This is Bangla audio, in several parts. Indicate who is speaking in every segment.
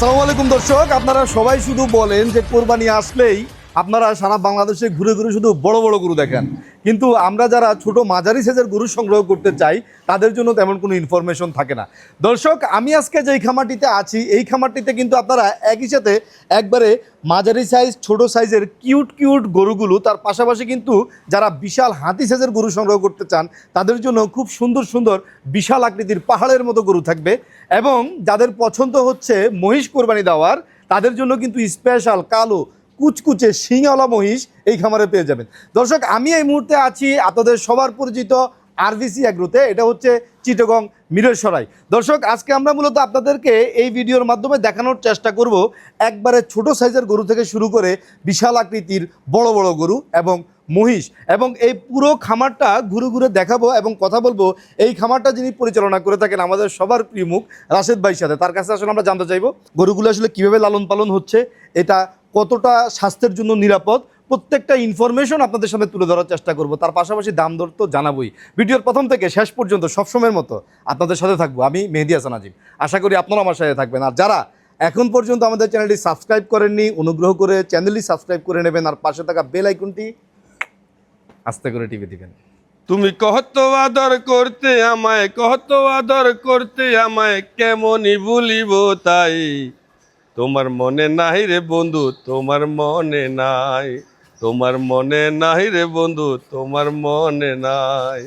Speaker 1: আসসালামু আলাইকুম দর্শক, আপনারা সবাই শুধু বলেন যে কোরবানি আসলেই আপনারা সারা বাংলাদেশে ঘুরে ঘুরে শুধু বড় বড় গরু দেখেন, কিন্তু আমরা যারা ছোট মাঝারি সাইজের গরু সংগ্রহ করতে চাই তাদের জন্য তেমন কোনো ইনফরমেশন থাকে না। দর্শক, আমি আজকে যেই খামারটিতে আছি এই খামারটিতে কিন্তু আপনারা একই সাথে একবারে মাঝারি সাইজ ছোট সাইজের কিউট কিউট গরুগুলো, তার পাশাপাশি কিন্তু যারা বিশাল হাতি সাইজের গরু সংগ্রহ করতে চান তাদের জন্য খুব সুন্দর সুন্দর বিশাল আকৃতির পাহাড়ের মতো গরু থাকবে, এবং যাদের পছন্দ হচ্ছে মহিষ কোরবানি দেওয়ার তাদের জন্য কিন্তু স্পেশাল কালো কুচকুচে শিংওয়ালা মহিষ এই খামারে পেয়ে যাবেন। দর্শক, আমি এই মুহূর্তে আছি আপনাদের সবার পরিচিত আরভিসি এগ্রোতে, এটা হচ্ছে চিটাগং মিরসরাই। দর্শক, আজকে আমরা মূলত আপনাদেরকে এই ভিডিওর মাধ্যমে দেখানোর চেষ্টা করব একবারে ছোট সাইজের গরু থেকে শুরু করে বিশাল আকৃতির বড় বড় গরু এবং মহিষ, এবং এই পুরো খামারটা ঘুরে ঘুরে দেখাবো এবং কথা বলবো এই খামারটা যিনি পরিচালনা করে থাকেন আমাদের সবার প্রিয় মুখ রাশেদ ভাইয়ের সাথে। তার কাছে আসলে আমরা জানতে চাইবো গরুগুলো আসলে কীভাবে লালন পালন হচ্ছে, এটা কতটা স্বাস্থ্যের জন্য নিরাপদ, প্রত্যেকটা ইনফরমেশন আপনাদের সামনে তুলে ধরার চেষ্টা করব। তার পাশাপাশি দাম দর তো জানাবোই। ভিডিওর প্রথম থেকে শেষ পর্যন্ত সবসময়ের মতো আপনাদের সাথে থাকবো আমি মেহেদী হাসান আজিম। আশা করি আপনারা আমার সাথে থাকবেন, আর যারা এখন পর্যন্ত আমাদের চ্যানেলটি সাবস্ক্রাইব করেননি অনুগ্রহ করে চ্যানেলটি সাবস্ক্রাইব করে নেবেন, আর পাশে থাকা বেল আইকনটি আস্তে করে টিপে দিবেন।
Speaker 2: তুমি কত আদর করতে আমায়, কত আদর করতে আমায়, কেমনই ভুলিব তাই। তোমার মনে নাই রে বন্ধু, তোমার মনে নাই, তোমার মনে নাই রে বন্ধু, তোমার মনে নাই।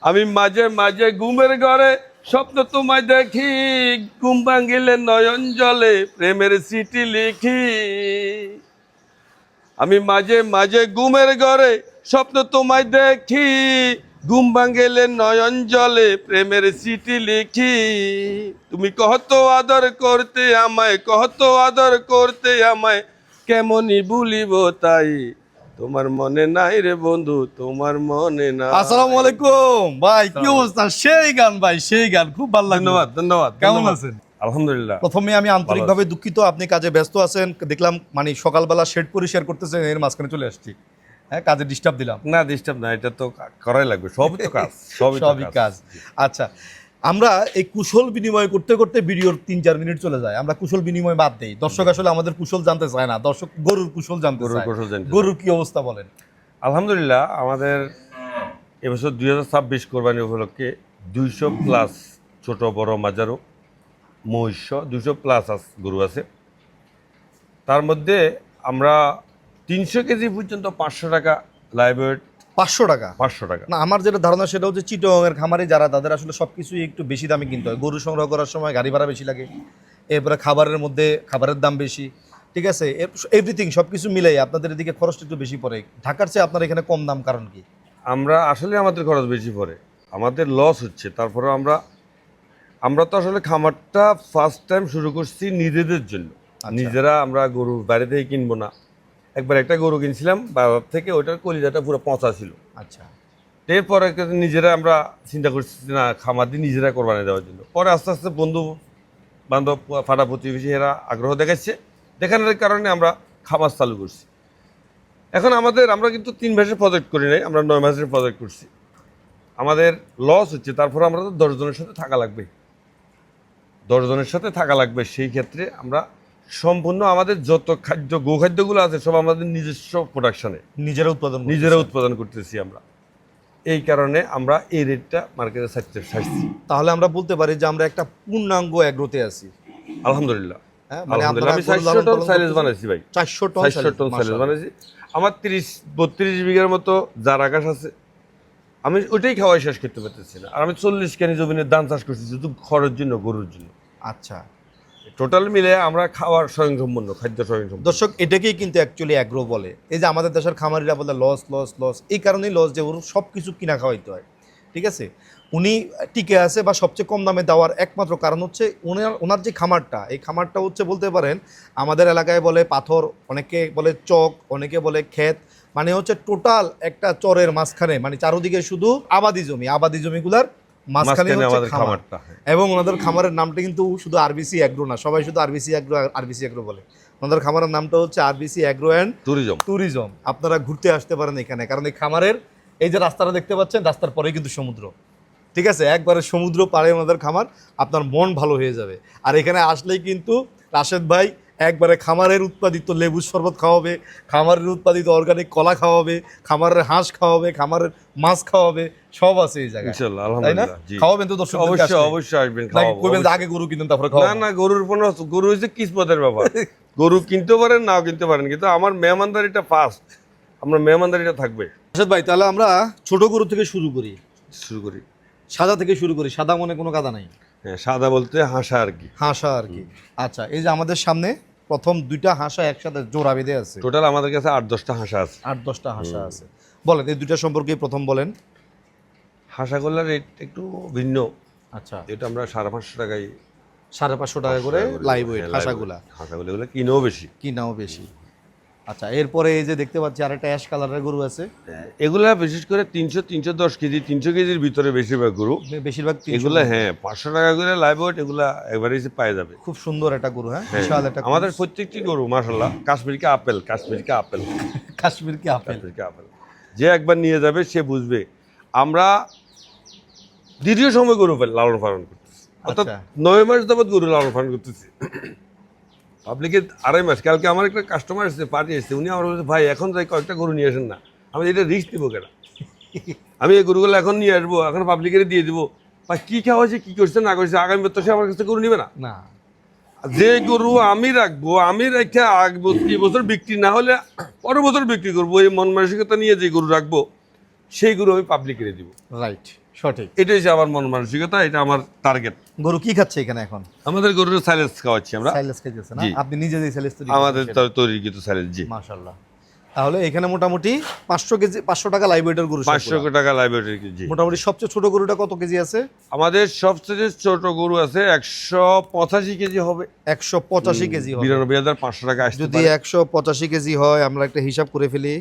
Speaker 2: আমি মাঝে মাঝে ঘুমের ঘরে স্বপ্ন তোমায় দেখি, ঘুম ভাঙিলে নয়ন জলে প্রেমের চিঠি লিখি। আমি মাঝে মাঝে ঘুমের ঘরে স্বপ্ন তোমায় দেখি, ঘুম ভাঙিলে নয়ন জলে প্রেমের চিঠি লিখি। তুমি কত আদর করতে আমায়, কত আদর করতে আমায়, কেমনই ভুলিব তাই। তোমার মনে নাই রে বন্ধু, তোমার মনে নাই।
Speaker 1: আসসালামু আলাইকুম ভাই, কি অবস্থা? সেই গান ভাই, সেই গান, খুব ভালো লাগলো।
Speaker 2: ধন্যবাদ ধন্যবাদ।
Speaker 1: কেমন আছেন?
Speaker 2: আলহামদুলিল্লাহ।
Speaker 1: প্রথমে আমি আন্তরিকভাবে দুঃখিত, আপনি কাজে ব্যস্ত আছেন দেখলাম, মানে সকালবেলা শেড পরিষ্কার করতেছেন, এর মাঝখানে চলে আসছি। হ্যাঁ, কাজে ডিস্টার্ব দিলাম
Speaker 2: না, ডিস্টার্ব না, এটা তো করাই লাগবে, সবই তো কাজ, সবই
Speaker 1: কাজ। আচ্ছা, আমরা এই কুশল বিনিময় করতে করতে ভিডিওর 3-4 মিনিট চলে যায়, আমরা কুশল বিনিময় বাদ দেই। দর্শক আসলে আমাদের কুশল জানতে চায় না, দর্শক গরুর কুশল জানতে চায়। গরুর কি অবস্থা বলেন?
Speaker 2: আলহামদুলিল্লাহ, আমাদের এবছর 2026 কোরবানি উপলক্ষে 200+ ছোট বড় মাজারও মহিষ 200+ গরু আছে। তার মধ্যে আমরা 300 কেজি পর্যন্ত 500 টাকা লাইভ ওয়েট।
Speaker 1: 500 টাকা?
Speaker 2: 500 টাকা
Speaker 1: না, আমার যেটা ধারণা সেটা হচ্ছে চিটাগংয়ের খামারে যারা, তাদের আসলে সব কিছুই একটু বেশি দামে কিনতে হয়। গরু সংগ্রহ করার সময় গাড়ি ভাড়া বেশি লাগে, এরপরে খাবারের মধ্যে খাবারের দাম বেশি, ঠিক আছে, এভরিথিং সব কিছু মিলাই আপনাদের এদিকে খরচটা একটু বেশি পড়ে। ঢাকার চেয়ে আপনার এখানে কম দাম কারণ কি?
Speaker 2: আমরা আসলে আমাদের খরচ বেশি পড়ে, আমাদের লস হচ্ছে। তারপরে আমরা তো আসলে খামারটা ফার্স্ট টাইম শুরু করছি নিজেদের জন্য। নিজেরা আমরা গরু বাইরে থেকে কিনবো না। একবার একটা গরু কিনছিলাম বাজার থেকে, ওইটার কলিজাটা পুরো পচা ছিল।
Speaker 1: আচ্ছা,
Speaker 2: এরপরে নিজেরা আমরা চিন্তা করছি না খামার দিয়ে নিজেরা কোরবানি দেওয়ার জন্য। পরে আস্তে আস্তে বন্ধু বান্ধব ফাটা প্রতিবেশী এরা আগ্রহ দেখাচ্ছে, দেখানোর কারণে আমরা খামার চালু করছি। এখন আমরা কিন্তু 3 মাসের প্রজেক্ট করি নাই, আমরা 9 মাসের প্রজেক্ট করছি। আমাদের লস হচ্ছে, তারপরে আমরা তো 10 জনের সাথে থাকা লাগবে, 10 জনের সাথে থাকা লাগবে। সেই ক্ষেত্রে আমরা সম্পূর্ণ আমাদের যত খাদ্য গোখাদ্যগুলো আছে সব আমাদের নিজস্ব প্রোডাকশনে নিজেরা উৎপাদন করতেছি আমরা। এই কারণে আমরা এই রেটটা মার্কেটে ছাড়ছি।
Speaker 1: তাহলে আমরা বলতে পারি যে আমরা একটা পূর্ণাঙ্গ এগ্রোতে আছি।
Speaker 2: আলহামদুলিল্লাহ,
Speaker 1: মানে
Speaker 2: আমি 400 টন সাইলেজ বানাইছি ভাই,
Speaker 1: 400
Speaker 2: টন সাইলেজ বানাইছি। আমার 30-32 বিঘার মতো যার আকাশ আছে, আমি ওইটাই খাওয়াই শেষ করতে পারতেছি না। আর আমি 40 কেনি জমিনের ধান চাষ করছি শুধু খড়ের জন্য, গরুর জন্য।
Speaker 1: আচ্ছা,
Speaker 2: টোটাল মিলে আমরা খাওয়ার স্বয়ংসম্পূর্ণ, খাদ্য স্বয়ংসম্পূর্ণ।
Speaker 1: দর্শক, এটাকেই কিন্তু অ্যাকচুয়ালি অ্যাগ্রো বলে। এই যে আমাদের দেশের খামারিরা বলে লস লস লস, এই কারণেই লস যে ওর সব কিছু কিনা খাওয়াইতে হয়, ঠিক আছে। উনি টিকে আছে বা সবচেয়ে কম দামে দেওয়ার একমাত্র কারণ হচ্ছে ওনার যে খামারটা, এই খামারটা হচ্ছে বলতে পারেন আমাদের এলাকায় বলে পাথর, অনেকে বলে চক, অনেকে বলে ক্ষেত, মানে হচ্ছে টোটাল একটা চরের মাঝখানে, মানে চারোদিকে শুধু আবাদি জমিগুলার মাঝখানে হচ্ছে খামারটা। এবং ওনাদের খামারের নামটা কিন্তু শুধু আরবিসি এগ্রো না, সবাই শুধু আরবিসি এগ্রো বলে। ওনাদের খামারের নামটা হচ্ছে আরবিসি এগ্রো অ্যান্ড ট্যুরিজম। আপনারা ঘুরতে আসতে পারেন এখানে, কারণ এই খামারের এই যে রাস্তাটা দেখতে পাচ্ছেন, রাস্তার পরেই কিন্তু সমুদ্র, ঠিক আছে, একবারে সমুদ্র পাড়ে আমাদের খামার, আপনার মন ভালো হয়ে যাবে। আর এখানে আসলেই কিন্তু রাশেদ ভাই একবারে খামারের উৎপাদিত লেবুর শরবত খাওয়াবে, খামারের উৎপাদিত অর্গানিক কলা খাওয়াবে, খামারের হাঁস খাওয়াবে, খামারের মাছ খাওয়াবে, সব আছে এই জায়গায়,
Speaker 2: ইনশাআল্লাহ,
Speaker 1: তাই না?
Speaker 2: আলহামদুলিল্লাহ, জি।
Speaker 1: খাওয়াবেন তো দর্শক?
Speaker 2: অবশ্যই অবশ্যই আসবেন, খাওয়াবো।
Speaker 1: কইবেন যে আগে গরু কিনুন তারপরে
Speaker 2: না
Speaker 1: খাওয়াবো?
Speaker 2: না, গরুর কোনো, গরু হচ্ছে কিসমতের ব্যাপার। গরু কিনতে পারেন, নাও কিনতে পারেন, কিন্তু আমার মেহমানদারিটা ফার্স্ট, আমরা মেহমানদারিটা থাকবে।
Speaker 1: রাশেদ ভাই, তাহলে আমরা ছোট গরু থেকে শুরু করি,
Speaker 2: শুরু করি।
Speaker 1: সাদা থেকে শুরু করি। সাদা মনে কোনো কাদা নাই,
Speaker 2: হ্যাঁ, সাদা বলতে হাসা আর কি।
Speaker 1: হাঁসা আর কি। আচ্ছা, এই যে আমাদের সামনে প্রথম দুইটা হাঁসা একসাথে জোড়া বেঁধে আছে,
Speaker 2: টোটাল আমাদের কাছে 8-10টা হাঁসা আছে।
Speaker 1: 8-10টা হাঁসা আছে। বলেন এই দুইটা সম্পর্কে প্রথম বলেন।
Speaker 2: হাঁসাগুলোর রেট একটু ভিন্ন।
Speaker 1: আচ্ছা,
Speaker 2: এটা আমরা 550 টাকায়
Speaker 1: 550 টাকা করে লাইভ ওয়েট হাঁসাগুলা,
Speaker 2: হাঁসাগুলো এগুলো কিনেও বেশি।
Speaker 1: কিনাও বেশি। আচ্ছা, এরপরে এই যে দেখতে পাচ্ছি আরেকটা অ্যাশ কালারের গরু আছে,
Speaker 2: এগুলা বিশেষ করে 300-310 কেজি, 300 কেজির ভিতরে বেশিরভাগ গরু।
Speaker 1: বেশিরভাগ 300
Speaker 2: এগুলা হ্যাঁ 500 টাকা করে লাইভ ওয়েট, এগুলা একবারে এসে পাওয়া যাবে।
Speaker 1: খুব সুন্দর একটা গরু, হ্যাঁ,
Speaker 2: হ্যাঁ,
Speaker 1: বিশাল একটা
Speaker 2: আমাদের প্রত্যেকটি গরু মাশাআল্লাহ কাশ্মীরকে আপেল, কাশ্মীরকে আপেল,
Speaker 1: কাশ্মীর কি আপেল।
Speaker 2: কাশ্মীরকে আপেল। যে একবার নিয়ে যাবে সে বুঝবে আমরা দীর্ঘ সময় গরু লালন পালন করতেছি, অর্থাৎ
Speaker 1: আচ্ছা।
Speaker 2: 9 মাস যাবত গরু লালন পালন করতেছি। পাবলিকের 2.5 মাস। কালকে আমার একটা কাস্টমার এসেছে, পার্টি এসেছে, উনি আমার বলছে ভাই এখন যাই কয়েকটা গরু নিয়ে আসেন না। আমি এটা রিস্ক দিব কেন, আমি এই গরুগুলো এখন নিয়ে আসবো, এখন পাবলিকের দিয়ে দিব। ভাই কি খাওয়া হয়েছে, কি করছে না করছে, আগামী বছর সে আমার কাছে গরু নিবে না।
Speaker 1: না,
Speaker 2: যে গরু আমি রাখবো, আমি রেখে এই বছর বিক্রি না হলে পরের বছর বিক্রি করবো, এই মন মানসিকতা নিয়ে যে গরু রাখবো সেই গরু আমি পাবলিকে দিব।
Speaker 1: রাইট, সঠিক।
Speaker 2: এটাই হচ্ছে আমার মন মানসিকতা, এটা আমার টার্গেট।
Speaker 1: গরু কি খাচ্ছে এখানে এখন?
Speaker 2: আমাদের গরুর সাইলেন্স খাওয়াচ্ছি আমরা।
Speaker 1: সাইলেন্স খাইতেছে না?
Speaker 2: জি।
Speaker 1: আপনি নিজে যে সাইলেন্স তৈরি
Speaker 2: আমাদের তৈরি কিন্তু সাইলেন্স, জি।
Speaker 1: মাশাআল্লাহ। তাহলে এখানে মোটামুটি 500 কেজি, 500 টাকা লাইভ ওয়েটের গরু,
Speaker 2: 500 টাকা লাইব্রেরি, জি।
Speaker 1: মোটামুটি সবচেয়ে ছোট গরুটা কত কেজি আছে?
Speaker 2: আমাদের সবচেয়ে ছোট গরু আছে 185 কেজি হবে।
Speaker 1: 185 কেজি হবে।
Speaker 2: 92,500 টাকা আসতে
Speaker 1: যদি
Speaker 2: পারে।
Speaker 1: 185 কেজি হয়, আমরা একটা হিসাব করে ফেলি।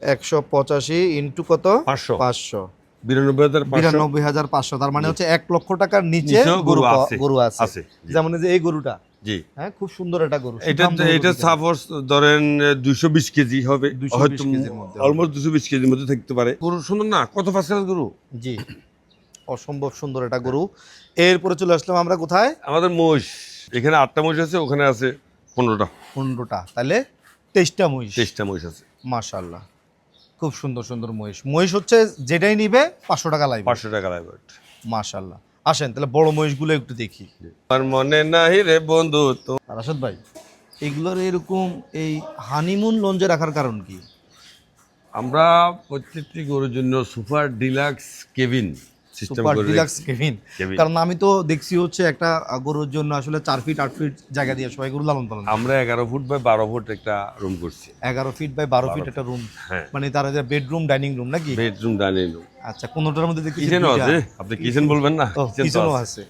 Speaker 1: 185 ইন্টু কত?
Speaker 2: 500।
Speaker 1: 500,
Speaker 2: 92,500।
Speaker 1: 92,500। তার মানে হচ্ছে 1 লক্ষ টাকার নিচে
Speaker 2: নিচেও
Speaker 1: গরু
Speaker 2: আছে।
Speaker 1: গরু আছে।
Speaker 2: আছে, জি।
Speaker 1: যেমন এই যে এই গরুটা,
Speaker 2: জি।
Speaker 1: হ্যাঁ, খুব সুন্দর একটা গরু।
Speaker 2: এটা
Speaker 1: সুঠাম গরু
Speaker 2: এটা
Speaker 1: কিন্তু।
Speaker 2: সাপোজ ধরেন 220 কেজি হবে,
Speaker 1: 220
Speaker 2: হয়তো
Speaker 1: কেজির মধ্যে হবে।
Speaker 2: অলমোস্ট 220 কেজির মধ্যে থাকতে পারে। গরু সুন্দর না, কত ফার্স্ট ক্লাস গরু।
Speaker 1: জি, অসম্ভব সুন্দর একটা গরু। এরপরে চলে আসলাম আমরা কোথায়?
Speaker 2: আমাদের মহিষ, এখানে 8টা মহিষ আছে, ওখানে আছে 15টা।
Speaker 1: 15টা, তাহলে 23টা মহিষ।
Speaker 2: 23টা মহিষ আছে।
Speaker 1: মাশাআল্লাহ, খুব সুন্দর সুন্দর মহিষ। মহিষ হচ্ছে যেটাই নিবে 500 টাকা লাগবে।
Speaker 2: 500 টাকা লাগবে।
Speaker 1: মাশাআল্লাহ। আসেন তাহলে বড় মহিষগুলো একটু দেখি।
Speaker 2: আর মনে নাই রে বন্ধু তো।
Speaker 1: রাশেদ ভাই, এগুলোর এরকম এই হানিমুন লঞ্চে রাখার কারণ কি?
Speaker 2: আমরা প্রত্যেকটি গরুর জন্য super deluxe cabin system
Speaker 1: super
Speaker 2: করে
Speaker 1: ডিলাক্স
Speaker 2: রেখেছি।
Speaker 1: কেবিন।
Speaker 2: কেবিন।
Speaker 1: কারণ আমি তো দেখছি হচ্ছে একটা গরুর জন্য আসলে 4 ফিট 8 ফিট জায়গা দিয়ে সবাই গরু লালন পালন করে।
Speaker 2: আমরা 11 ফুট বাই 12 ফুট একটা রুম করছি।
Speaker 1: 11 ফিট বাই 12 ফিট একটা রুম,
Speaker 2: হ্যাঁ,
Speaker 1: মানে তারা যে বেডরুম ডাইনিং রুম নাকি?
Speaker 2: Bedroom dining room.
Speaker 1: আচ্ছা, কোনটার মধ্যে দেখতেছি
Speaker 2: কিচেনও
Speaker 1: দুইটা।
Speaker 2: আছে, আপনি কিচেন বলবেন না?
Speaker 1: ও,
Speaker 2: কিচেন তো
Speaker 1: কিচেনও
Speaker 2: আছে।
Speaker 1: আছে।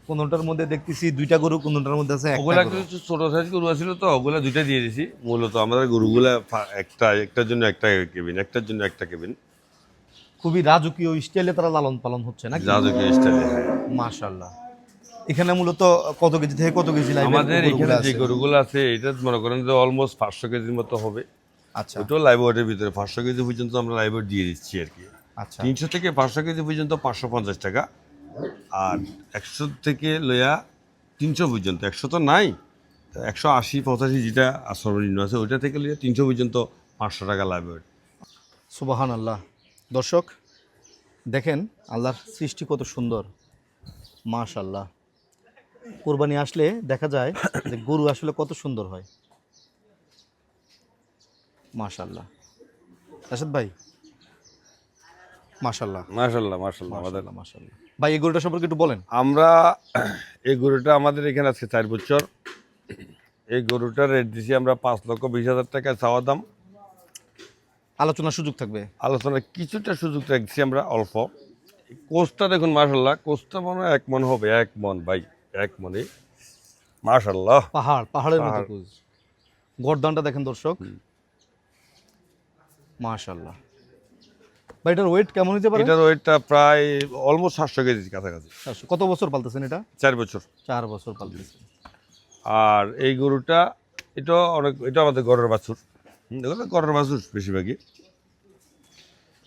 Speaker 1: কোনটার মধ্যে দেখতেছি দুইটা গরু, কোনটার মধ্যে আছে
Speaker 2: ওগুলা
Speaker 1: একটা গরু।
Speaker 2: কিছু ছোট সাইজ গরু আছিল তো, ওগুলা দুইটা দিয়ে দিছি। মূলত আমাদের গরুগুলা একটার জন্য একটা কেবিন, একটার জন্য একটা কেবিন।
Speaker 1: খুবই রাজকীয় স্টাইলে তারা লালন পালন হচ্ছে নাকি?
Speaker 2: রাজকীয় স্টাইলে।
Speaker 1: মাশাআল্লাহ। এখানে মূলত কত কেজি থেকে কত কেজি লাইভ
Speaker 2: আমাদের এখানে যে গরুগুলো আছে এটা মনে করেন যে অলমোস্ট 500 কেজির মতো হবে।
Speaker 1: আচ্ছা
Speaker 2: ওটাও লাইভ ওয়েটের ভিতরে 500 কেজি পর্যন্ত আমরা লাইভ ওয়েট দিয়ে দিচ্ছি আর কি।
Speaker 1: আচ্ছা
Speaker 2: 300 থেকে 500 কেজি পর্যন্ত 550 টাকা, আর 100 থেকে লইয়া 300 পর্যন্ত, 100 তো নাই, 180-85 যেটা সর্বনিম্ন আছে ওইটা থেকে লইয়া 300 পর্যন্ত 500 টাকা লাইভ ওয়েট।
Speaker 1: সুবহানাল্লাহ। দর্শক দেখেন আল্লাহর সৃষ্টি কত সুন্দর, মাশাআল্লাহ। কুরবানি আসলে দেখা যায় যে গরু আসলে কত সুন্দর হয়, মাশাআল্লাহ। রাশেদ ভাই, মাশাআল্লাহ
Speaker 2: মাশাআল্লাহ মাশাআল্লাহ। আমাদের
Speaker 1: মাশাআল্লাহ মাশাআল্লাহ। ভাই এই গরুটা সম্পর্কে একটু বলেন।
Speaker 2: আমরা এই গরুটা আমাদের এখানে আজকে 4 বছর। এই গরুটার রেট দিছি আমরা 5,20,000 টাকা চাওয়া দাম।
Speaker 1: আলোচনার সুযোগ থাকবে।
Speaker 2: আলোচনার কিছুটা সুযোগ রাখছি আমরা অল্প। কোচটা দেখুন মাশাআল্লাহ, কোচটা মনে হয় 1 মন হবে, 1 মন ভাই, 1 মনে মাশাআল্লাহ।
Speaker 1: পাহাড়ের মতো
Speaker 2: পাহাড়।
Speaker 1: কুজ। গর্দানটা দেখেন দর্শক, মাশাআল্লাহ। ভাই এটার ওয়েট কেমন হতে পারে?
Speaker 2: এটার ওয়েটটা প্রায় অলমোস্ট 700 কেজির কাছাকাছি।
Speaker 1: কত বছর পালতেছেন এটা?
Speaker 2: 4 বছর।
Speaker 1: 4 বছর পালতেছেন।
Speaker 2: আর এই গরুটা এটা আমাদের ঘরের বাছুর। এগুলো ঘরের বাছুর বেশিরভাগই।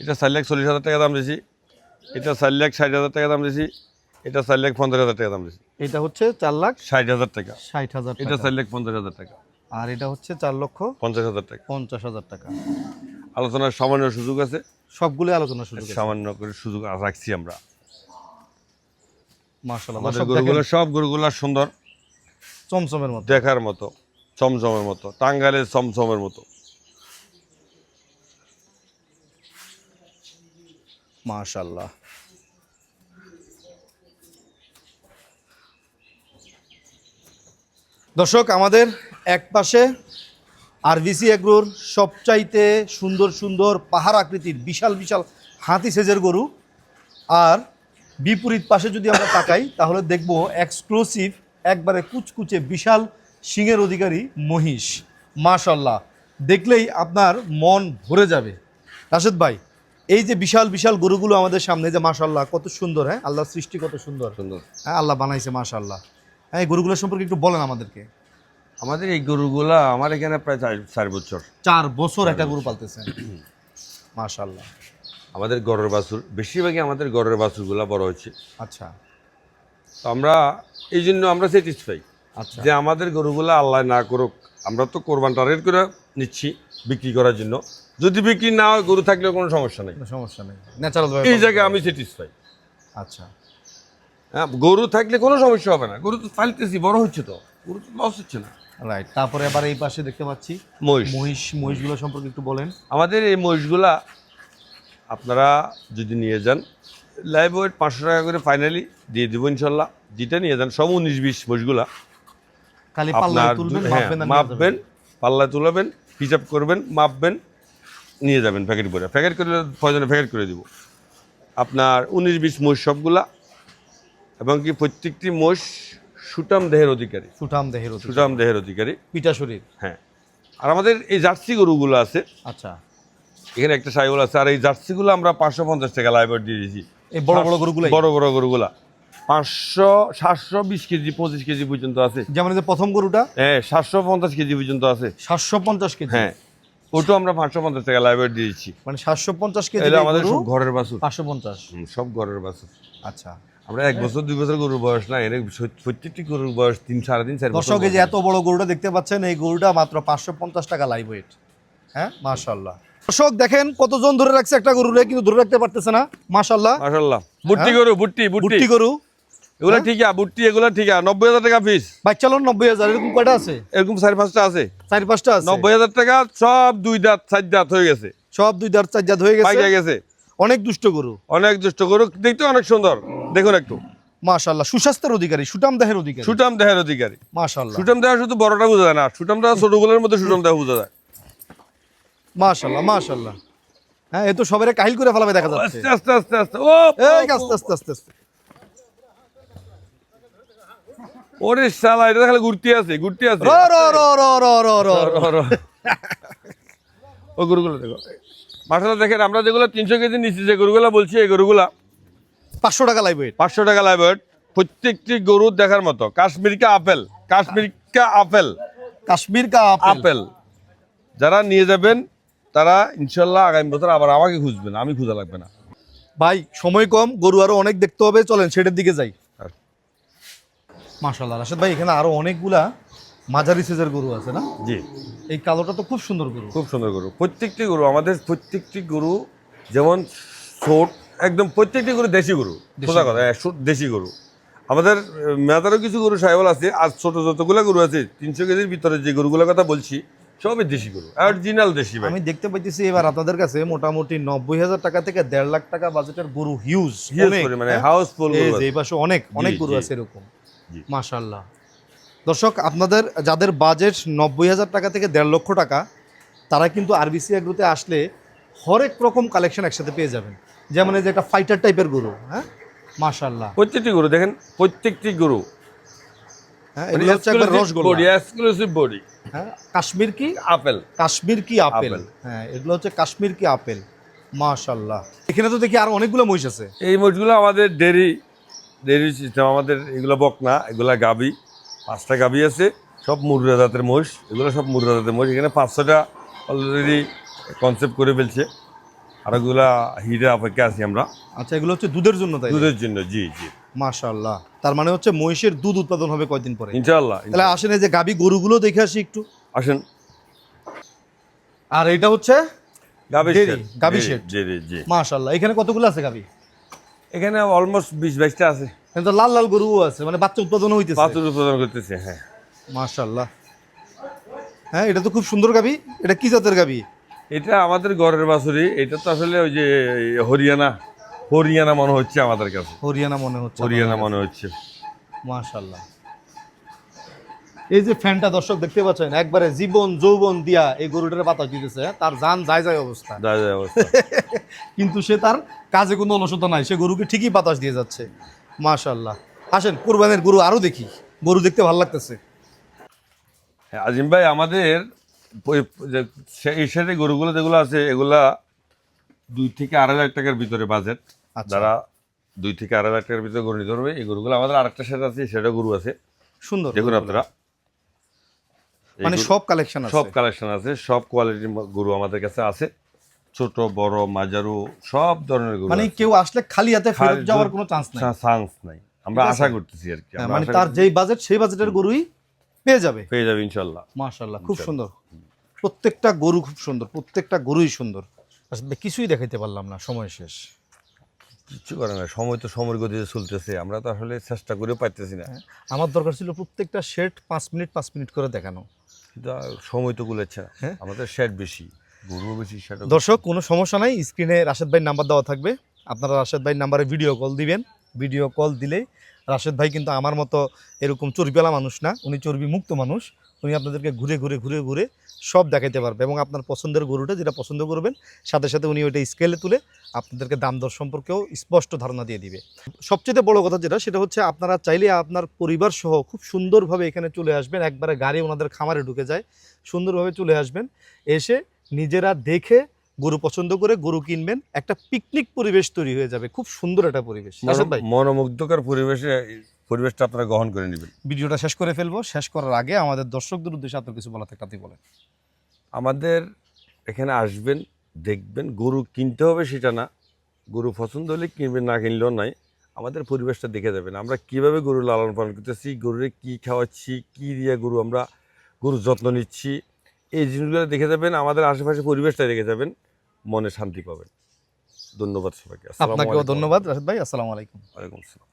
Speaker 2: এটা 4,40,000 টাকা দাম দিয়েছি, এটা 4,60,000 টাকা দাম দিয়েছি, এটা 4,50,000 টাকা দাম দিয়েছি।
Speaker 1: এটা হচ্ছে 4,60,000
Speaker 2: টাকা,
Speaker 1: 60,000
Speaker 2: এটা
Speaker 1: টাকা,
Speaker 2: 4,50,000 টাকা,
Speaker 1: আর এটা হচ্ছে 4,50,000
Speaker 2: টাকা।
Speaker 1: 50,000 টাকা।
Speaker 2: আলোচনার সামান্য সুযোগ আছে,
Speaker 1: সবগুলো আলোচনা শুরু
Speaker 2: সামান্য করে সুযোগ রাখছি আমরা।
Speaker 1: মাশাআল্লাহ,
Speaker 2: আমাদের
Speaker 1: দর্শক
Speaker 2: গরুগুলো
Speaker 1: দেখেন
Speaker 2: সব গরুগুলো সুন্দর,
Speaker 1: চমচমের মতো।
Speaker 2: দেখার মতো, চমচমের মতো, টাঙ্গাইলের চমচমের মতো।
Speaker 1: মাশাআল্লাহ। দর্শক আমাদের এক পাশে আরভিসি এগ্রোর সবচাইতে সুন্দর সুন্দর পাহাড় আকৃতির বিশাল বিশাল হাতি সেজের গরু, আর বিপরীত পাশে যদি আমরা তাকাই তাহলে দেখব এক্সক্লুসিভ একবারে কুচকুচে বিশাল সিংয়ের অধিকারী মহিষ। মাশাআল্লাহ, দেখলেই আপনার মন ভরে যাবে। রাশেদ ভাই, এই যে বিশাল বিশাল গরুগুলো আমাদের সামনে, যে মাশাআল্লাহ কত সুন্দর, হ্যাঁ আল্লাহর সৃষ্টি কত সুন্দর,
Speaker 2: সুন্দর,
Speaker 1: হ্যাঁ আল্লাহ বানাইছে মাশাআল্লাহ। হ্যাঁ, এই গরুগুলোর সম্পর্কে একটু বলেন আমাদেরকে।
Speaker 2: আমাদের এই গরুগুলা আমার এখানে প্রায় 4 বছর,
Speaker 1: 4 বছর একটা গরু পালতেছেন, মাশাআল্লাহ।
Speaker 2: আমাদের গরের বাছুর, বেশিরভাগই আমাদের গরের বাছুরগুলা বড় হচ্ছে।
Speaker 1: আচ্ছা
Speaker 2: তো আমরা এই জন্য আমরা স্যাটিসফাই
Speaker 1: আচ্ছা,
Speaker 2: যে আমাদের গরুগুলা আল্লাহ না করুক, আমরা তো কোরবান টার্গেট করে নিচ্ছি বিক্রি করার জন্য। যদি বিক্রি না হয়, গরু থাকলেও কোনো সমস্যা নেই,
Speaker 1: কোনো সমস্যা নেই, ন্যাচারাল ভাবে।
Speaker 2: এই জায়গায় আমি স্যাটিসফাই।
Speaker 1: আচ্ছা,
Speaker 2: হ্যাঁ, গরু থাকলে কোনো সমস্যা হবে না। গরু তো পালতেছি, বড় হচ্ছে, তো গরু তো লস হচ্ছে না।
Speaker 1: রাইট। তারপরে আবার এই পাশে দেখতে পাচ্ছি মহিষগুলো সম্পর্কে একটু বলেন।
Speaker 2: আমাদের এই মহিষগুলা আপনারা যদি নিয়ে যান, লাইভ ওয়েট 500 টাকা করে ফাইনালি দিয়ে দেবো ইনশাল্লাহ। যেটা নিয়ে যান সব 19-20 মহিষগুলা
Speaker 1: খালি পাল্লায়
Speaker 2: আপনার
Speaker 1: তুলবেন,
Speaker 2: হ্যাঁ,
Speaker 1: মাপবেন আর নিয়ে
Speaker 2: মাপবেন,
Speaker 1: যাবেন।
Speaker 2: পাল্লায় তুলাবেন, হিসাব করবেন, মাপবেন, নিয়ে যাবেন প্যাকেট করে। প্যাকেট করে প্রয়োজনে প্যাকেট করে দিব আপনার 19-20 মহিষ সবগুলা। এবং কি প্রত্যেকটি মহিষ সুটাম দেহের অধিকারী,
Speaker 1: সুঠাম দেহের অধিকারী,
Speaker 2: সুটাম দেহের অধিকারী,
Speaker 1: পিটা শরীর।
Speaker 2: হ্যাঁ। আর আমাদের এই জার্সি গরুগুলো আছে,
Speaker 1: আচ্ছা,
Speaker 2: এখানে একটা সাইওয়াল আছে। আর এই জার্সিগুলো আমরা 550 টাকা লাইভ ওয়েট দিয়ে দিয়েছি।
Speaker 1: এই বড় বড় গরুগুলো,
Speaker 2: বড় বড় গরুগুলা 500, 720 কেজি, 25 কেজি পর্যন্ত আছে।
Speaker 1: যেমন এই যে প্রথম গরুটা,
Speaker 2: হ্যাঁ, 750 কেজি পর্যন্ত আছে।
Speaker 1: 750 কেজি,
Speaker 2: হ্যাঁ, ওটা আমরা 550 টাকা লাইভ ওয়েট দিয়েছি।
Speaker 1: মানে 750 কেজি
Speaker 2: এটা আমাদের সব ঘরের বাছুর,
Speaker 1: 550।
Speaker 2: সব ঘরের বাছুর।
Speaker 1: আচ্ছা,
Speaker 2: আমরা 1 বছর 2 বছর গরুর বয়স না, এর প্রত্যেকটি গরুর বয়স 3, 3.5, 4 বছর।
Speaker 1: দর্শক এই যে এত বড় গরুটা দেখতে পাচ্ছেন, এই গরুটা মাত্র 550 টাকা লাইভ ওয়েট। হ্যাঁ, মাশাআল্লাহ। দর্শক দেখেন কতজন ধরে রাখছে একটা গরুরে, কিন্তু ধরে রাখতে পারতেছে না। মাশাআল্লাহ,
Speaker 2: মাশাআল্লাহ। বুট্টি গরু, বুট্টি
Speaker 1: বুট্টি গরু,
Speaker 2: এগুলা ঠিক আছে, বুট্টি এগুলা ঠিক আছে। 90,000 টাকা পিস।
Speaker 1: বাচ্চা লোন 90,000, এরকম কয়টা আছে?
Speaker 2: এরকম 4-5টা আছে,
Speaker 1: 4-5টা আছে।
Speaker 2: 90,000 টাকা, সব 2 দাঁত 4 দাঁত হয়ে গেছে,
Speaker 1: সব 2 দাঁত 4 দাঁত হয়ে
Speaker 2: পাইকা
Speaker 1: গেছে।
Speaker 2: গেছে।
Speaker 1: অনেক দুষ্ট গরু,
Speaker 2: অনেক দুষ্ট গরু, দেখতে অনেক সুন্দর। দেখুন একটু,
Speaker 1: মাশাআল্লাহ। সুস্বাস্থ্যের অধিকারী, সুঠাম দেহের অধিকারী,
Speaker 2: সুটাম দেহের অধিকারী।
Speaker 1: মাশাআল্লাহ,
Speaker 2: সুটাম দেহ শুধু বড়টা বোঝা যায় না, সুটাম দেহ ছোটগুলোর মধ্যে সুটাম দেহ বোঝা যায়।
Speaker 1: মাশাআল্লাহ, মাশাআল্লাহ। হ্যাঁ, এ তো সবারে কাহিল করে ফেলাবে দেখা যাচ্ছে।
Speaker 2: আস্তে আস্তে আস্তে আস্তে, ও
Speaker 1: এই আস্তে আস্তে আস্তে আস্তে।
Speaker 2: ওরে শালা, এটা খালি ঘুরতে আছে, ঘুরতে আছে।
Speaker 1: র র র র র র র।
Speaker 2: ও গরুগুলো দেখো, মাশাআল্লাহ। দেখেন আমরা যেগুলো 300 কেজি নিচ্ছি, যে গরুগুলো বলছি, এই গরুগুলা
Speaker 1: 500 টাকা লাইভ ওয়েট।
Speaker 2: 500 টাকা লাইভ ওয়েট। প্রত্যেকটি গরু দেখার মতো। কাশ্মীর কা আপেল, কাশ্মীর কা আপেল,
Speaker 1: কাশ্মীর কা
Speaker 2: আপেল। যারা নিয়ে যাবেন তারা ইনশাল্লাহ আগামী বছর আবার আমাকে খুঁজবেন, আমি খোঁজা লাগবে না।
Speaker 1: ভাই সময় কম, গরু আরো অনেক দেখতে হবে, চলেন সেটার দিকে যাই। মাশাআল্লাহ রাশেদ ভাই, এখানে আরো অনেকগুলা মাঝারি সাইজের গরু আছে না?
Speaker 2: জি,
Speaker 1: এই কালোটা তো খুব সুন্দর গরু।
Speaker 2: খুব সুন্দর গরু। প্রত্যেকটি গরু, আমাদের প্রত্যেকটি গরু যেমন ছোট, একদম প্রত্যেকটি গরু দেশি গরু, সোজা কথা, দেশি গরু। আমাদের মেয়াদারও কিছু গরু সাহেবল আছে, আর ছোট যতগুলো গরু আছে 300 কেজির ভিতরে যে গরুগুলোর কথা বলছি, সবই দেশি গরু, অরিজিনাল দেশি ভাই।
Speaker 1: আমি দেখতে পাইতেছি এবার আপনাদের কাছে মোটামুটি 90,000 টাকা থেকে 1.5 লাখ টাকা বাজেটের গরু হিউজ,
Speaker 2: মানে হাউসফুল গরু আছে।
Speaker 1: এই পাশে অনেক অনেক
Speaker 2: জি,
Speaker 1: গরু
Speaker 2: জি।
Speaker 1: আছে এরকম,
Speaker 2: জি।
Speaker 1: মাশাআল্লাহ। দর্শক আপনাদের যাদের বাজেট 90,000 টাকা থেকে 1.5 লক্ষ টাকা, তারা কিন্তু আরবিসি এগ্রোতে আসলে হরেক রকম কালেকশন একসাথে পেয়ে যাবেন। যেমন এই যে একটা ফাইটার টাইপের গরু, হ্যাঁ মাশাআল্লাহ।
Speaker 2: প্রত্যেকটি গরু দেখেন, প্রত্যেকটি গরু
Speaker 1: হ্যাঁ, এগুলো হচ্ছে একবার রসগোল্লা,
Speaker 2: এক্সক্লুসিভ বডি।
Speaker 1: হ্যাঁ, কাশ্মীর কি
Speaker 2: আপেল,
Speaker 1: কাশ্মীর কি আপেল, হ্যাঁ এগুলো হচ্ছে কাশ্মীর কি আপেল, মাশাআল্লাহ। এখানে তো দেখি আরো অনেকগুলো মহিষ আছে।
Speaker 2: এই মোষগুলো আমাদের ডেরি সিস্টেম। আমাদের এগুলো বকনা, এগুলা গাবি, 5টা গাবি আছে, সব মুর্রা জাতের মোষ। এগুলো সব মুর্রা জাতের মোষ। এখানে 500টা অলরেডি কনসেপ্ট করে ফেলছে। আর ওগুলা হিরে অপেক্ষা আছি আমরা
Speaker 1: আচ্ছা, এগুলো হচ্ছে দুধের জন্য, তাই
Speaker 2: দুধের জন্য। জি জি,
Speaker 1: মাশাআল্লাহ। তার মানে হচ্ছে মহিষের দুধ উৎপাদন হবে কয়দিন পরে?
Speaker 2: ইনশাআল্লাহ।
Speaker 1: তাহলে আসেন এই যে গাবি গরুগুলো দেখে আসি একটু।
Speaker 2: আসেন।
Speaker 1: আর এটা হচ্ছে
Speaker 2: গাভী
Speaker 1: ডেরি,
Speaker 2: শেড।
Speaker 1: গাভী শেড।
Speaker 2: জি জি জি।
Speaker 1: মাশাআল্লাহ। এখানে কতগুলো আছে গাবি?
Speaker 2: এখানে অলমোস্ট 20-22টা আছে।
Speaker 1: এখানে তো লাল লাল গরুও আছে, মানে বাচ্চা উৎপাদন হইতেছে।
Speaker 2: বাছুর উৎপাদন করতেছে। হ্যাঁ
Speaker 1: মাশাআল্লাহ। হ্যাঁ, এটা তো খুব সুন্দর গাবি। এটা কি জাতের গাবি?
Speaker 2: এটা আমাদের ঘরের বাছুরি। এটা তো আসলে ওই যে হরিয়ানা হরিয়ানা মনে হচ্ছে আমাদের কাছে।
Speaker 1: হরিয়ানা মনে হচ্ছে।
Speaker 2: হরিয়ানা মনে হচ্ছে।
Speaker 1: মাশাআল্লাহ। এই যে ফ্যানটা দর্শক দেখতে পাচ্ছেন, একবারে জীবন যৌবন দিয়া এই গরুটার বাতাস দিতেছে, হ্যাঁ? তার জান যায় যায় অবস্থা।
Speaker 2: যায় যায় অবস্থা।
Speaker 1: কিন্তু সে তার কাজে কোনো অলসতা নাই, সে গরুকে ঠিকই বাতাস দিয়ে যাচ্ছে। মাশাআল্লাহ। আসেন কুরবানির গরু আরো দেখি, গরু দেখতে ভালো লাগতেছে।
Speaker 2: হ্যাঁ, আজিম ভাই, আমাদের এই সাইডে গরুগুলো যেগুলো আছে এগুলা 2 থেকে 2.5 লাখ টাকার ভিতরে বাজেট।
Speaker 1: আচ্ছা।
Speaker 2: যারা 2 থেকে 2.5 লাখ টাকার ভিতরে গরু নিতে পারবে এই গরুগুলো। আমাদের আরেকটা সেট আছে, সেটা গরু আছে,
Speaker 1: সুন্দর
Speaker 2: দেখুন
Speaker 1: গরুগুলো।
Speaker 2: আপনারা।
Speaker 1: মানে সব কালেকশন আছে।
Speaker 2: সব কালেকশন আছে, সব কোয়ালিটির গরু আমাদের কাছে আছে, ছোট বড় মাঝারু সব ধরনের গরু
Speaker 1: মানে
Speaker 2: আছে।
Speaker 1: কেউ আসলে খালি হাতে ফেরত যাওয়ার কোনো চান্স নাই।
Speaker 2: চান্স নাই, আমরা
Speaker 1: ঠিক আছে?
Speaker 2: আশা করতেছি আর কি।
Speaker 1: হ্যাঁ,
Speaker 2: আমরা
Speaker 1: মানে
Speaker 2: আশা
Speaker 1: তার
Speaker 2: করতেছি
Speaker 1: যেই বাজেট সেই বাজেটের গরুই পেয়ে যাবে।
Speaker 2: পেয়ে যাবে ইনশাল্লাহ।
Speaker 1: মাশাআল্লাহ, খুব সুন্দর। প্রত্যেকটা গরু খুব সুন্দর, প্রত্যেকটা গরুই সুন্দর। আসলে কিছুই দেখাইতে পারলাম না, সময় শেষ।
Speaker 2: কিছু করে না, সময় তো সময়ের গতিতে চলতেছে, আমরা তো আসলে চেষ্টা করেও পাইতেছি না।
Speaker 1: আমার দরকার ছিল প্রত্যেকটা শেড 5 মিনিট করে দেখানো।
Speaker 2: কিন্তু সময় তো গুলেছে না।
Speaker 1: হ্যাঁ।
Speaker 2: আমাদের শেড বেশি, গরু বেশি, শেড।
Speaker 1: দর্শক, কোনো সমস্যা নাই, স্ক্রিনে রাশেদ ভাইয়ের নাম্বার দেওয়া থাকবে, আপনারা রাশেদ ভাইয়ের নাম্বারে ভিডিও কল দিবেন। ভিডিও কল দিলেই রাশেদ ভাই কিন্তু আমার মতো এরকম চর্বিওয়ালা মানুষ না, উনি চর্বি মুক্ত মানুষ। উনি আপনাদেরকে ঘুরে ঘুরে ঘুরে ঘুরে সব দেখাইতে পারবে এবং আপনার পছন্দের গরুটা যেটা পছন্দ করবেন সাথে সাথে উনি ওইটা স্কেলে তুলে আপনাদেরকে দাম দর সম্পর্কেও স্পষ্ট ধারণা দিয়ে দিবে। সবচেয়ে বড় কথা যেটা, সেটা হচ্ছে আপনারা চাইলে আপনার পরিবার সহ খুব সুন্দরভাবে এখানে চলে আসবেন। একবারে গাড়ি ওনাদের খামারে ঢুকে যায়, সুন্দরভাবে চলে আসবেন, এসে নিজেরা দেখে গরু পছন্দ করে গরু কিনবেন। একটা পিকনিক পরিবেশ তৈরি হয়ে যাবে, খুব সুন্দর একটা পরিবেশ। রাশেদ ভাই,
Speaker 2: মনোমুগ্ধকর পরিবেশটা আপনারা গ্রহণ করে নেবেন।
Speaker 1: ভিডিওটা শেষ করে ফেলবো, শেষ করার আগে আমাদের দর্শকদের উদ্দেশ্যে আপনার কিছু বলা থাকলে আপনি বলেন।
Speaker 2: আমাদের এখানে আসবেন, দেখবেন, গরু কিনতে হবে সেটা না, গরু পছন্দ হলে কিনবেন, না কিনলেও নাই। আমাদের পরিবেশটা দেখে যাবেন, আমরা কিভাবে গরু লালন পালন করতেছি, গরুরে কি খাওয়াচ্ছি, কি দিয়ে গরুর যত্ন নিচ্ছি, এই জিনিসগুলো দেখে যাবেন। আমাদের আশেপাশে পরিবেশটা দেখে যাবেন, মনে শান্তি পাবেন। ধন্যবাদ সবাইকে।
Speaker 1: আপনাকেও ধন্যবাদ রাশেদ ভাই। আসসালামু আলাইকুম।
Speaker 2: ওয়ালাইকুম আসসালাম।